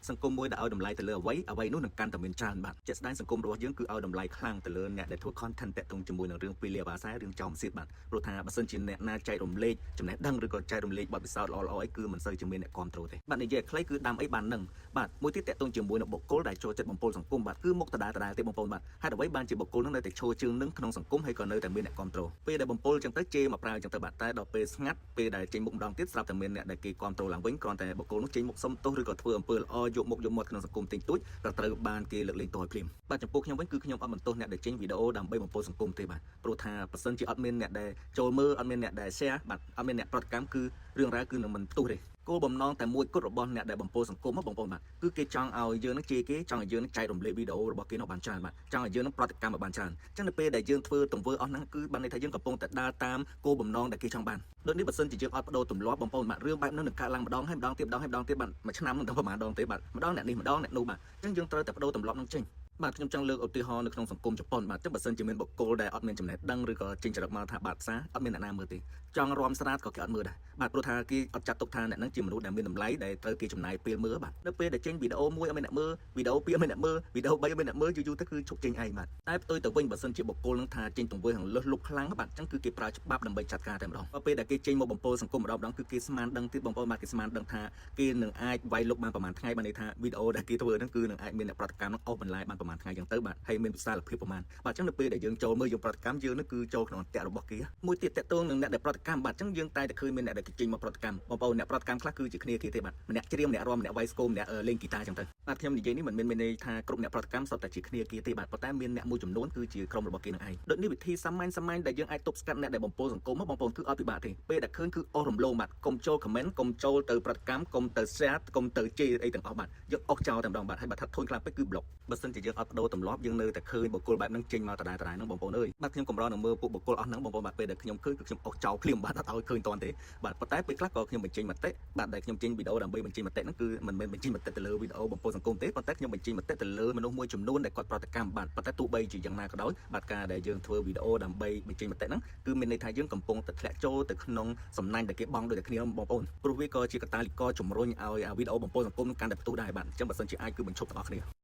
សង្គមមួយដែលឲ្យតម្លៃទៅលើអ្វីនោះនឹងកាន់តែមានច្រើនបាទជាក់ស្ដែងសង្គមរបស់យើងគឺឲ្យតម្លៃខ្លាំងទៅលើអ្នកដែលធ្វើ content តាក់ទងជាមួយនឹងរឿងពីលាភាសារឿងចំសៀតបាទព្រោះថាបើសិនជាអ្នកណាចែករំលែកចំណេះដឹងឬក៏ចែករំលែកបទពិសោធន៍ល្អៗអីគឺមិនសូវជាមានអ្នកគ្រប់គ្រងទេបាទនិយាយខ្លីគឺដាំអីបាននឹងបាទមួយទៀតតាក់ទងជាមួយនឹងបុគ្គលដែលចូលចិត្តបំពុលសង្គមបាទគឺមុខដដែលទេបងប្អូនបាទហេតុអ្វីបានជាបុគ្គលនឹងនៅតែឈរជើងនឹងក្នុងសង្គមហើយក៏នៅតែមានអ្នកគ្រប់គ្រងពេលដែលបំពុលចឹងទៅជេរមកប្រើចឹងទៅបាទតែដល់ពេលស្ងាត់ពេលដែលចេញមុខម្ដងទៀតស្រាប់តែមានអ្នកដែលគេគ្រប់គ្រងឡើងវិញគ្រាន់តែបុគ្គលនោះចេញមុខសុំទោសឬក៏ធ្វើអំពើល្អយកមុខយកមាត់ក្នុងសង្គមទិញទួចក៏ត្រូវបានគេលើកលែងទោសឲ្យភ្លាមបាទចំពោះខ្ញុំវិញគឺខ្ញុំអត់បន្ទោសអ្នកដែលចេញវីដេអូដើម្បីបំពុលសង្គមទេបាទព្រោះថាបើសិនជាអត់មានអ្នកដែលចូលមើលអត់មានអ្នកដែល share បាទអត់មានអ្នកប្រតិកម្មគឺរឿងរ៉ាវគឺនឹងមិនផ្ទុះទេគោលបំណងតែមួយគត់របស់អ្នកដែលបំពុលសង្គមបងប្អូនបាទគឺគេចង់ឲ្យយើងនឹងជេរគេចង់ឲ្យយើងនឹងចែករំលែកវីដេអូរបស់គេនោះបានច្រើនបាទចង់ឲ្យយើងនឹងប្រតិកម្មបានច្រើនអញ្ចឹងនៅពេលដែលយើងធ្វើទង្វើអស់ហ្នឹងគឺបានន័យថាយើងកំពុងតែដើរតាមគោលបំណងដែលគេចង់បានដូចនេះបើសិនជាយើងអត់បដូរទម្លាប់បងប្អូនបាទរឿងបែបហ្នឹងនឹងកើតឡើងម្ដងហើយម្ដងទៀតម្ដងហើយម្ដងទៀតបាទមួយឆ្នាំនឹងដល់ប្រហែលដងទេបាទម្ដងអ្នកនេះម្ដងអ្នកនោះបាទអញ្ចឹងយើងត្រូវតែបដូរទម្លាប់ហ្នឹងចេញបាទខ្ញុំចង់លើកឧទាហរណ៍នៅក្នុងសង្គមជប៉ុនបាទចឹងបើសិនជាមានបុគ្គលដែលអត់មានចំណេះដឹងឬក៏ចេញចរិតមកថាបាតផ្សារអត់មានអ្នកណាមើលទេចង់រំស្រាតក៏គេអត់មើលដែរបាទព្រោះថាគេអត់ចាត់ទុកថាអ្នកហ្នឹងជាមនុស្សដែលមានតម្លៃដែលត្រូវគេចំណាយពេលមើលបាទនៅពេលដែលចេញវីដេអូមួយអត់មានអ្នកមើលវីដេអូពីរអត់មានអ្នកមើលវីដេអូ3អត់មានអ្នកមើលយូរៗទៅគឺឈប់ចេញឯងបាទតែផ្ទុយទៅវិញបើសិនជាបុគ្គលនឹងថាចេញទង្វើខាងលើសលុបខ្លាំងបាទចឹងគឺគេប្រើច្បាប់ដើម្បីចាត់ការតែម្ដងពេលដែលគេចេញមកបំពុលសង្គមម្ដងគឺគេស្មានដឹងទៀតបងប្អូនបាទគេស្មានដឹងថាគេនឹងអាចវាយលុកបានប្រហែលថ្ងៃបានន័យថាវីដេអូដែលគេធ្វើហ្នឹងគឺនឹងអាចមានអ្នកប្រតិកម្មនឹងអូសបន្លាយបានប្រហែលថ្ងៃចឹងទៅបាទហើយមានវិសាលភាពប្រហែលបាទចឹងនៅពេលដែលយើងចូលមើលយើងប្រតិកម្មយើងនឹងគឺចូលក្នុងអន្តៈរបស់គេមួយទៀតតកតងនឹងអ្នកដែលប្រតិកម្មបាទចឹងយើងតែតែឃើញមានអ្នកដែលចេញមកប្រតិកម្មបងប្អូនអ្នកប្រតិកម្មខ្លះគឺជាគ្នាគេទេបាទម្នាក់ច្រៀងម្នាក់រាំម្នាក់វាយស្គមម្នាក់លេងហ្គីតាចឹងទៅបាទខ្ញុំនិយាយនេះមិនមានន័យថាគ្រប់អ្នកប្រតិកម្មសុទ្ធតែជាគ្នាគេទេបាទប៉ុន្តែមានអ្នកមួយចំនួនគឺជាក្រុមរបស់គេនឹងឯងដូចនេះវិធីសាមញ្ញដែលយើងអាចទប់ស្កាត់អ្នកដែលបំពុលសង្គមបងប្អូនគឺអត់ពិបាកទេពេលដែលឃើញគឺអស់រំលោភបាទកុំចូល comment កុំចូលទៅប្រតិកម្មកុំទៅ share កុំទៅជេរអីទាំងអស់បាទយកអស់ចោលតែម្ដងបាទហើយបើថាធុញខ្លាំងពេកគឺ block បើសិនជាយើងអត់បដូរទម្លាប់យើងនៅតែឃើញបុគ្គលបែបហ្នឹងចេញមកដដែលហ្នឹងបងប្អូនអើយបាទខ្ញុំកម្រនឹងមើលពួកបុគ្គលអស់ហ្នឹងបងប្អូនបាទពេលដែលខ្ញុំឃើញគឺខ្ញុំអស់ចោលភ្លាមបាទអត់ឲ្យឃើញតន់ទេបាទប៉ុន្តែពេលខ្លះក៏ខ្ញុំបញ្ចេញមតិបាទដែលខ្ញុំចេញវីដេអូដើម្បីបញ្ចេញមតិហ្នឹងគឺមិនមែនបញ្ចេញមតិទៅលើវីដេអូបំពុលសង្គមទេប៉ុន្តែខ្ញុំបញ្ចេញមតិទៅលើមនុស្សមួយចំនួនដែលគាត់ប្រតិកម្មបាទប៉ុន្តែទោះបីជាយ៉ាងណាក៏ដោយបាទការដែលយើងធ្វើវីដេអូដើម្បីបញ្ចេញមតិហ្នឹងគឺមានន័យថាយើងកំពុងតែធ្លាក់ចូលទៅក្នុងសំណាញ់ដែលគេបង់ដូចតែគ្នាបងប្អូនព្រោះវាក៏ជាកត្តាលីករជំរុញឲ្យវីដេអូបំពុលសង្គមកាន់តែផ្ទុះដែរបាទអញ្ចឹងបើសិនជាអាចគឺបញ្ឈប់ទាំងអស់គ្នា